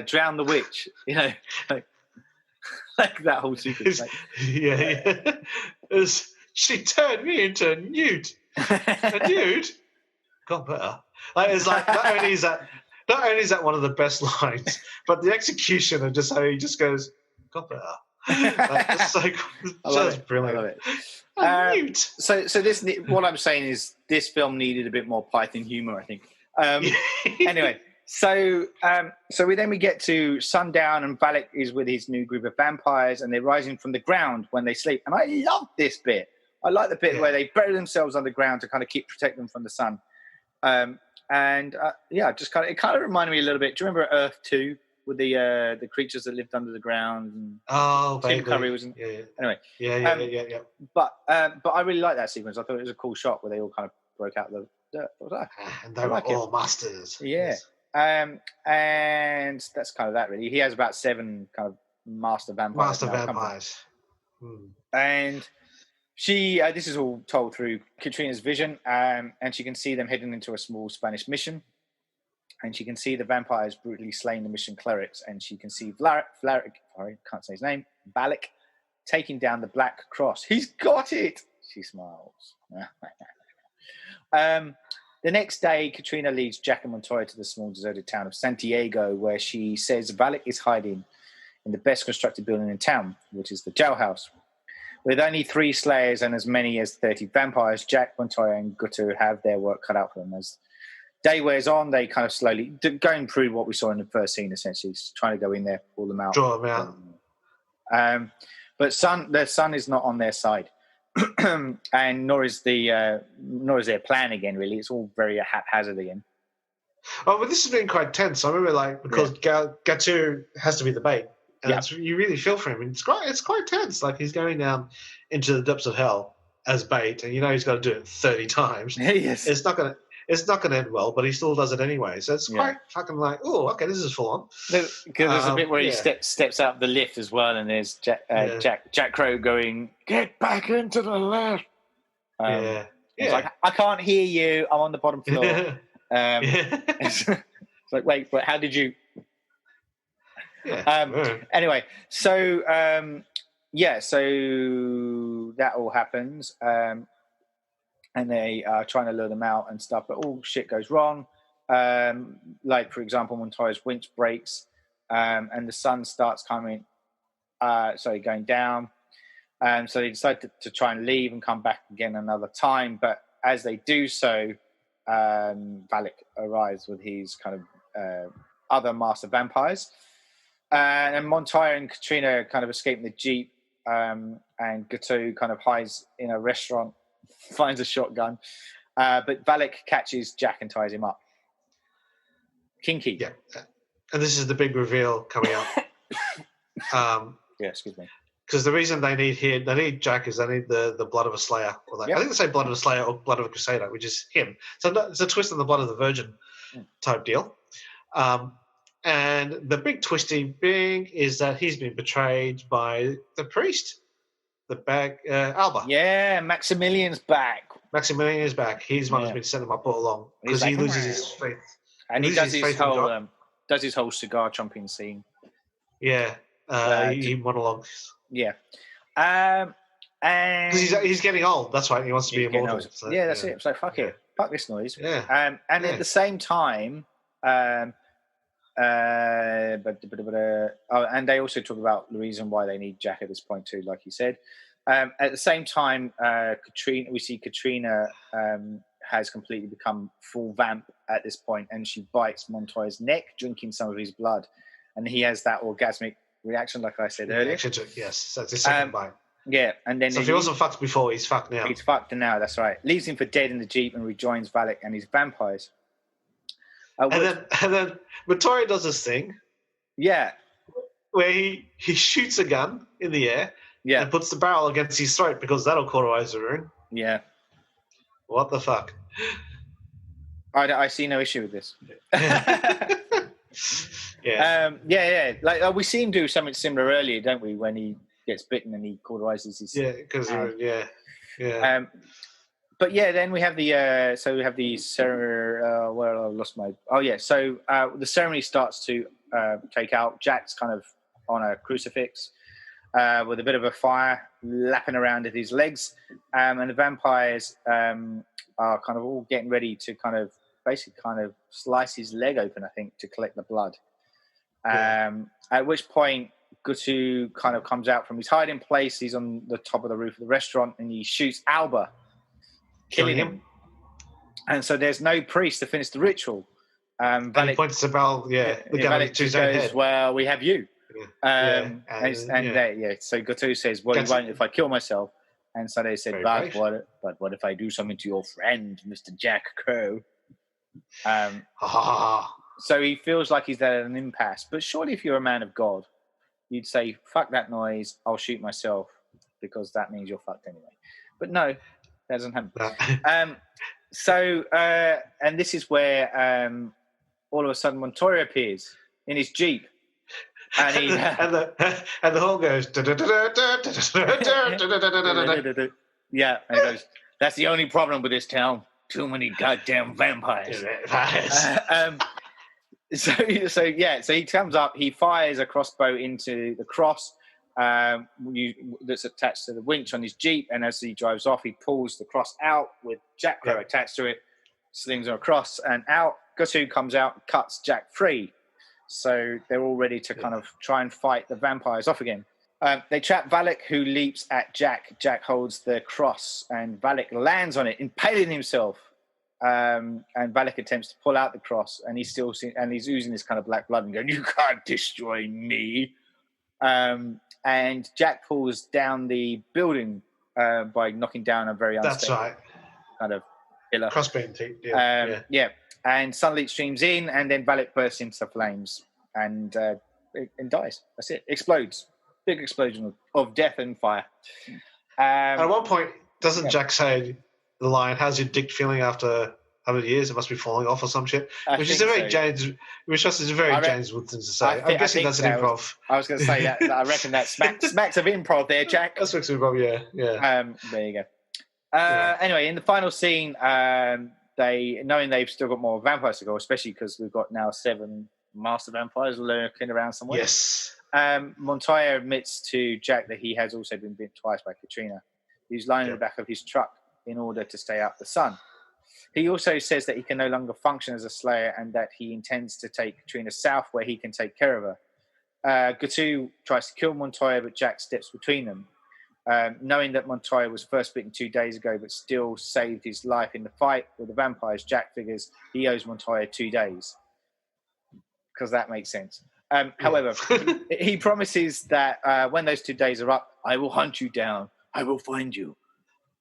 drown the witch, like that whole sequence. Like, she turned me into a newt. A newt? God, better. Like, it's like not only is that one of the best lines, but the execution of just how he just goes, God, better. It's like just brilliant. I love it. Newt. So this, what I'm saying is, this film needed a bit more Python humor, I think. Anyway. So we get to sundown, and Valak is with his new group of vampires, and they're rising from the ground when they sleep. And I love this bit. I like the bit where they bury themselves underground to kind of protect them from the sun. It kind of reminded me a little bit. Do you remember Earth 2 with the creatures that lived under the ground? And Tim Curry was in. Anyway. Yeah. But I really like that sequence. I thought it was a cool shot where they all kind of broke out the dirt. And they were all masters. Yeah. Yes. And that's kind of that, really. He has about 7 kind of master vampires. And she, this is all told through Katrina's vision, and she can see them heading into a small Spanish mission. And she can see the vampires brutally slaying the mission clerics, and she can see Valak, can't say his name, Valak, taking down the Black Cross. He's got it! She smiles. The next day, Katrina leads Jack and Montoya to the small deserted town of Santiago, where she says Valak is hiding in the best constructed building in town, which is the jailhouse. With only 3 slayers and as many as 30 vampires, Jack, Montoya, and Guteau have their work cut out for them. As day wears on, they kind of slowly, going through what we saw in the first scene, essentially, trying to go in there, pull them out. Draw them out. But their son is not on their side. And nor is their plan again, really. It's all very haphazard again. Oh, but this has been quite tense. I remember, because Guteau has to be the bait, and you really feel for him. And it's quite tense. Like, he's going down into the depths of hell as bait, and he's got to do it 30 times. Yes. It's not going to end well, but he still does it anyway. So it's quite fucking like, oh, okay, this is full on. Because there's a bit where he steps out the lift as well, and there's Jack Crow going, "Get back into the lift." It's like, I can't hear you. I'm on the bottom floor. It's like, wait, but how did you? Anyway, so that all happens. And they are trying to lure them out and stuff, but all shit goes wrong. Like, for example, Montoya's winch breaks, and the sun starts going down. So they decide to try and leave and come back again another time. But as they do so, Valak arrives with his kind of other master vampires. And Montoya and Katrina kind of escape in the Jeep and Gateau kind of hides in a restaurant, finds a shotgun, but Valak catches Jack and ties him up. Kinky. Yeah, and this is the big reveal coming up. Yeah, excuse me. Because the reason they need Jack is they need the blood of a slayer. Or I think they say blood of a slayer or blood of a crusader, which is him. So it's a twist on the blood of the virgin type deal. And the big twisty thing is that he's been betrayed by the priest, Alba. Yeah, Maximilian's back. Maximilian is back. He's the one who's been sending my ball along because he loses his faith. And he does his whole cigar chomping scene. Yeah, he monologues. Yeah. And because he's getting old. That's right. He wants to be immortal. So, that's it. So fuck it. Fuck this noise. Yeah. And at the same time, and they also talk about the reason why they need Jack at this point too, like you said. At the same time, Katrina has completely become full vamp at this point, and she bites Montoya's neck, drinking some of his blood, and he has that orgasmic reaction, like I said earlier. Yes, that's his second bite. Yeah, and then so if he wasn't fucked before, he's fucked now. He's fucked now. That's right. Leaves him for dead in the jeep and rejoins Valak and his vampires. And then Montoya does this thing. Yeah, where he shoots a gun in the air. Yeah. And puts the barrel against his throat because that'll cauterize the wound. Yeah. What the fuck? I see no issue with this. Yeah. Like we see him do something similar earlier, don't we? When he gets bitten and he cauterizes his. Yeah, because But yeah, then we have the ceremony. Well, I lost my. Oh yeah, so the ceremony starts to take out. Jack's kind of on a crucifix. With a bit of a fire lapping around at his legs. And the vampires are kind of all getting ready to basically slice his leg open, I think, to collect the blood. At which point, Gutu kind of comes out from his hiding place. He's on the top of the roof of the restaurant, and he shoots Alba, killing him. And so there's no priest to finish the ritual. And he points to Val, the gun to his own head. Well, we have you. So Gateau says, well, you won't if I kill myself. And so they said, but what if I do something to your friend, Mr. Jack Crow? So he feels like he's at an impasse. But surely if you're a man of God, you'd say, fuck that noise, I'll shoot myself, because that means you're fucked anyway. But no, that doesn't happen. And this is where all of a sudden Montoya appears in his Jeep. And the horn goes. Yeah, and he goes, that's the only problem with this town. Too many goddamn vampires. So he comes up, he fires a crossbow into the cross that's attached to the winch on his Jeep, and as he drives off, he pulls the cross out with Jack Crow attached to it, slings him across and out. Gutu comes out and cuts Jack free. So they're all ready to kind of try and fight the vampires off again. They trap Valak, who leaps at Jack. Jack holds the cross, and Valak lands on it, impaling himself. And Valak attempts to pull out the cross, and he's oozing this kind of black blood and going, "You can't destroy me." And Jack pulls down the building by knocking down a very unstable kind of pillar. Crossbeam. And sunlight streams in, and then Valak bursts into flames and dies. That's it. Explodes. Big explosion of death and fire. At one point, doesn't Jack say the line, "How's your dick feeling after 100 years? It must be falling off," or some shit? Which is a very James Wood thing to say. I'm guessing that's an improv. I was going to say that. I reckon that smacks of improv there, Jack. That smacks of improv, yeah. There you go. Anyway, in the final scene, knowing they've still got more vampires to go, especially because we've got now 7 master vampires lurking around somewhere. Yes. Montoya admits to Jack that he has also been bitten twice by Katrina. He's lying in the back of his truck in order to stay out the sun. He also says that he can no longer function as a slayer and that he intends to take Katrina south where he can take care of her. Gutu tries to kill Montoya, but Jack steps between them. Knowing that Montoya was first bitten 2 days ago but still saved his life in the fight with the vampires, Jack figures he owes Montoya 2 days. Because that makes sense. However, he promises that when those 2 days are up, I will hunt you down. I will find you.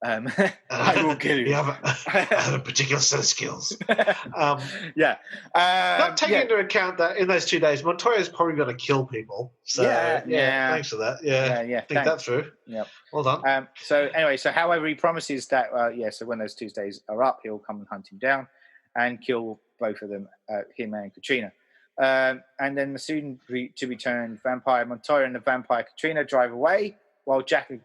I will kill you. I have a particular set of skills. Yeah. Not taking into account that in those 2 days, Montoya's probably going to kill people. So, yeah. Thanks for that. Yeah. Think that through. Yeah. Well done. So, however, he promises that, so when those 2 days are up, he'll come and hunt him down and kill both of them, him and Katrina. And then the soon to return vampire Montoya and the vampire Katrina drive away, while Jack will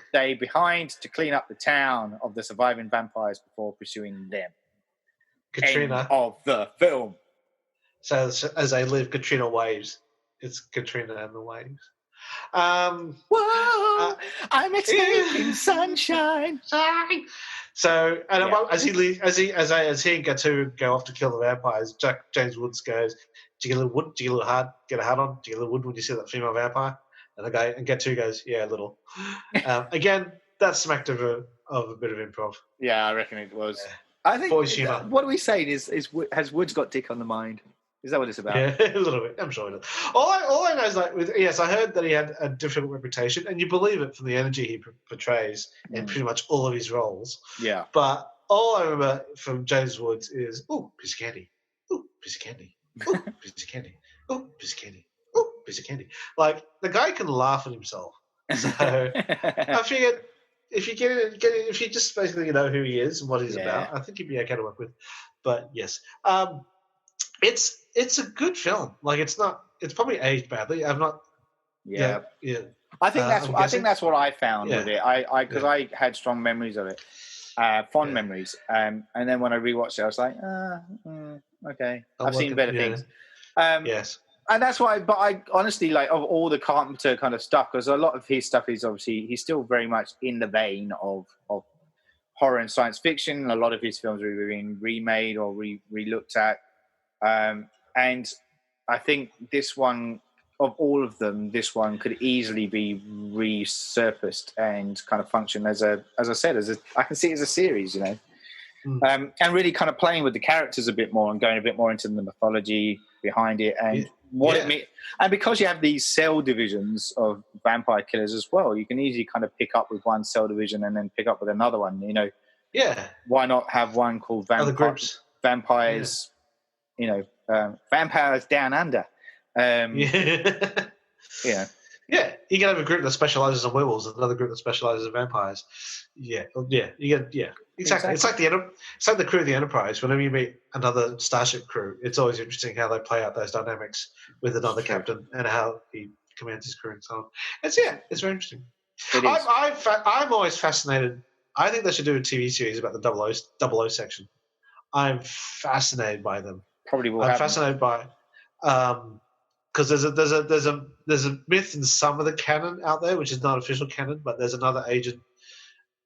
stay behind to clean up the town of the surviving vampires before pursuing them. Katrina. End of the film. So as they live, Katrina waves. It's Katrina and the waves. Whoa! I'm escaping sunshine. So, and as he and Gatu go off to kill the vampires, James Woods goes, "Do you get a little wood? Do you get a little hat? Get a hat on? Do you get a little wood when you see that female vampire?" And Gatu goes, "Yeah, a little." Again, that smacked of a bit of improv. Yeah, I reckon it was. Yeah. I think. What are we saying is has Woods got dick on the mind? Is that what it's about? Yeah, a little bit. I'm sure it is. All I know is I heard that he had a difficult reputation, and you believe it from the energy he portrays in pretty much all of his roles. Yeah. But all I remember from James Woods is, "Ooh, piece of candy. Ooh, piece of candy. Ooh, piece of candy. Ooh, piece of candy. Ooh, piece of candy." Like, the guy can laugh at himself. So I figured if you just basically know who he is and what he's about, I think he'd be okay to work with. But yes. It's a good film. Like, it's probably aged badly. I've not. Yeah. I think that's what I found with it. Because I had strong memories of it, fond memories. And then when I rewatched it, I was like, okay, I've seen better things. Yes. And that's why. But I honestly, like, of all the Carpenter kind of stuff, because a lot of his stuff is obviously he's still very much in the vein of horror and science fiction. A lot of his films are being remade or re-looked at. And I think this one, of all of them, this one could easily be resurfaced and kind of function I can see it as a series, and really kind of playing with the characters a bit more and going a bit more into the mythology behind it and what it means. And because you have these cell divisions of vampire killers as well, you can easily kind of pick up with one cell division and then pick up with another one. Yeah. Why not have one called vampires? Vampires Down Under. Yeah, you can have a group that specializes in werewolves and another group that specializes in vampires. Exactly. It's like the crew of the Enterprise. Whenever you meet another Starship crew, it's always interesting how they play out those dynamics with another captain and how he commands his crew and so on. It's very interesting. I'm always fascinated. I think they should do a TV series about the 00 section. I'm fascinated by them. Probably will. I'm fascinated by, because there's a myth in some of the canon out there, which is not official canon, but there's another agent.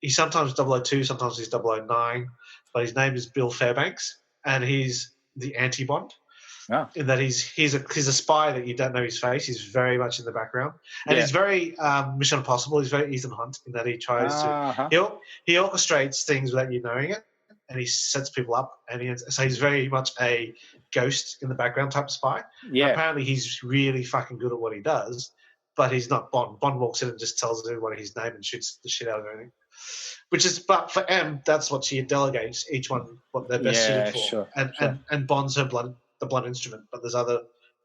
He's sometimes 002, sometimes he's 009, but his name is Bill Fairbanks, and he's the anti-Bond. Oh. In that he's a spy that you don't know his face. He's very much in the background, and he's very Mission Impossible. He's very Ethan Hunt in that he tries to he orchestrates things without you knowing it. And he sets people up, and so he's very much a ghost in the background type of spy. Yeah. Apparently, he's really fucking good at what he does, but he's not Bond. Bond walks in and just tells everyone his name and shoots the shit out of everything. But for M, that's what she delegates each one what they're best suited for. Sure, and Bond's the blunt instrument, but there's other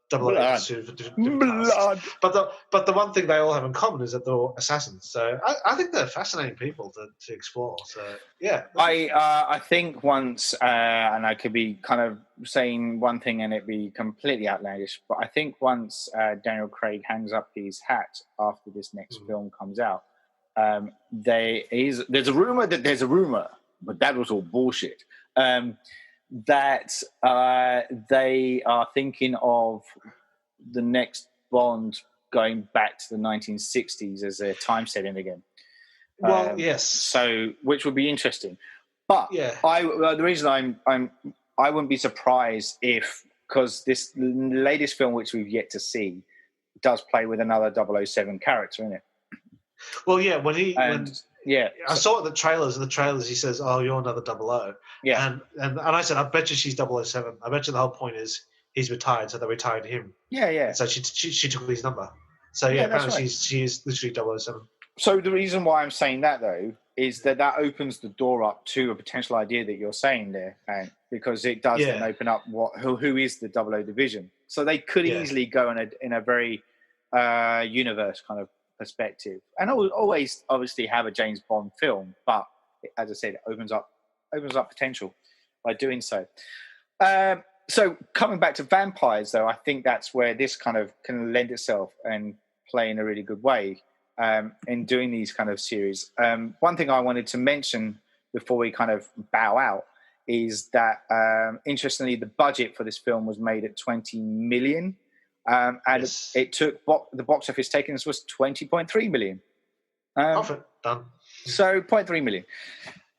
double agents suited for different tasks. But the one thing they all have in common is that they're all assassins. So I think they're fascinating people to explore. So yeah, I think once, and I could be kind of saying one thing and it'd be completely outlandish, but I think once Daniel Craig hangs up his hat after this next film comes out, there's a rumor that there's a rumor, but that was all bullshit. That they are thinking of the next Bond going back to the 1960s as a time setting again. Well, yes. So, which would be interesting. But the reason I wouldn't be surprised because this latest film, which we've yet to see, does play with another 007 character in it. Well, yeah, I saw it in the trailers. In the trailers, he says, "Oh, you're another 00." Yeah, and I said, "I bet you she's 007. I bet you the whole point is he's retired, so they retired him." Yeah. And so she took his number. So apparently right. she is literally 007. So the reason why I'm saying that, though, is that opens the door up to a potential idea that you're saying there, and because it does then open up who is the 00 division. So they could easily go in a very universe kind of perspective, and always obviously have a James Bond film, but as I said, it opens up potential by doing so. So coming back to vampires, though, I think that's where this kind of can lend itself and play in a really good way in doing these kind of series. One thing I wanted to mention before we kind of bow out is that, interestingly, the budget for this film was made at 20 million. And it took the box office takings was 20.3 million. Profit done. So 0.3 million.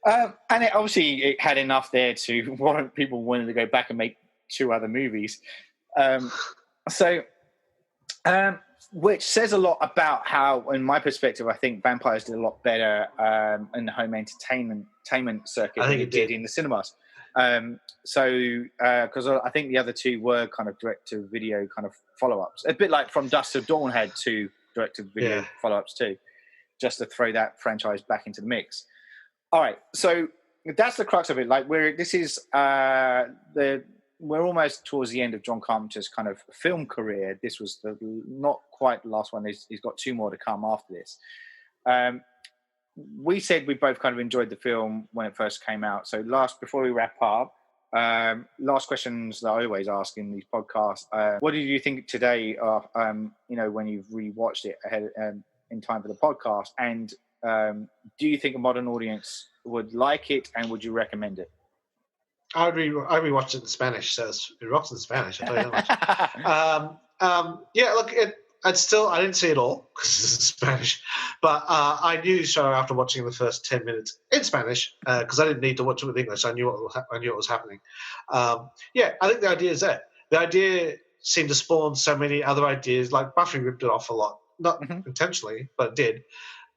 And it had enough there to warrant people wanting to go back and make 2 other movies. Which says a lot about how, in my perspective, I think vampires did a lot better in the home entertainment circuit than it did in the cinemas. Because I think the other 2 were kind of direct-to-video kind of follow-ups. A bit like From Dusk to Dawn had 2 direct-to-video follow-ups too, just to throw that franchise back into the mix. All right, so that's the crux of it. Like we're almost towards the end of John Carpenter's kind of film career. This was not quite the last one. He's got 2 more to come after this. We said we both kind of enjoyed the film when it first came out. So before we wrap up, last questions that I always ask in these podcasts. What did you think today, when you've rewatched it ahead in time for the podcast? And do you think a modern audience would like it, and would you recommend it? I rewatched it in Spanish, so it rocks in Spanish. I tell you that much. Look, I didn't see it all because it's in Spanish, but I knew so after watching the first 10 minutes in Spanish because I didn't need to watch it with English. I knew what was happening. I think the idea is there. The idea seemed to spawn so many other ideas. Like Buffy ripped it off a lot, not intentionally, but it did.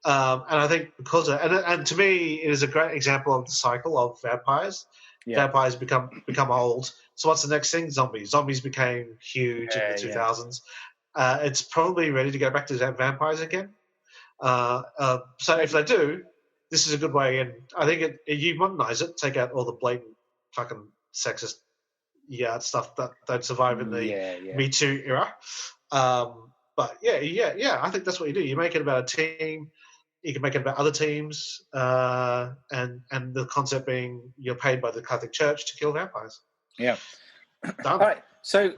And I think because and to me, it is a great example of the cycle of vampires. Yeah. Vampires become old. So what's the next thing? Zombies. Zombies became huge in the 2000s. It's probably ready to go back to vampires again. So if they do, this is a good way. And I think you modernize it, take out all the blatant fucking sexist stuff that survived in the Me Too era. But I think that's what you do. You make it about a team. You can make it about other teams, and the concept being you're paid by the Catholic Church to kill vampires. Yeah. All right. So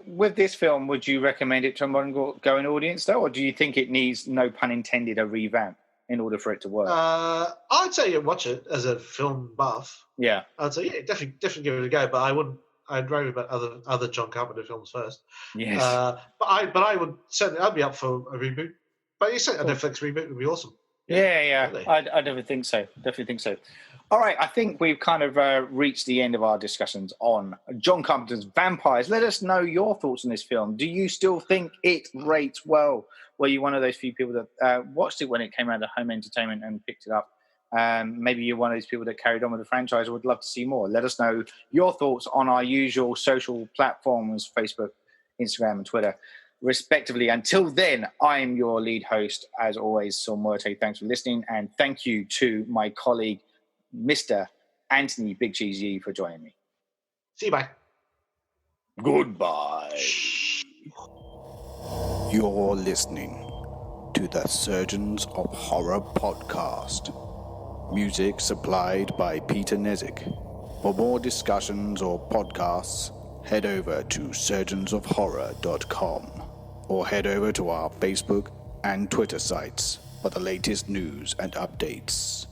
with this film, would you recommend it to a modern going audience, though, or do you think it needs, no pun intended, a revamp in order for it to work? I'd say you watch it as a film buff. Yeah. I'd say definitely give it a go, but I wouldn't. I'd rave about other John Carpenter films first. Yes. But I would certainly. I'd be up for a reboot. But you said a Netflix reboot would be awesome. Yeah. Really. I definitely think so. All right, I think we've kind of reached the end of our discussions on John Carpenter's Vampires. Let us know your thoughts on this film. Do you still think it rates well? Were you one of those few people that watched it when it came out of home entertainment and picked it up? Maybe you're one of those people that carried on with the franchise or would love to see more. Let us know your thoughts on our usual social platforms, Facebook, Instagram, and Twitter, respectively. Until then, I'm your lead host, as always, Saul Muerte. Thanks for listening, and thank you to my colleague, Mr. Anthony Big Cheese Yee, for joining me. See you, bye. Goodbye. You're listening to the Surgeons of Horror podcast. Music supplied by Peter Nezik. For more discussions or podcasts, head over to surgeonsofhorror.com or head over to our Facebook and Twitter sites for the latest news and updates.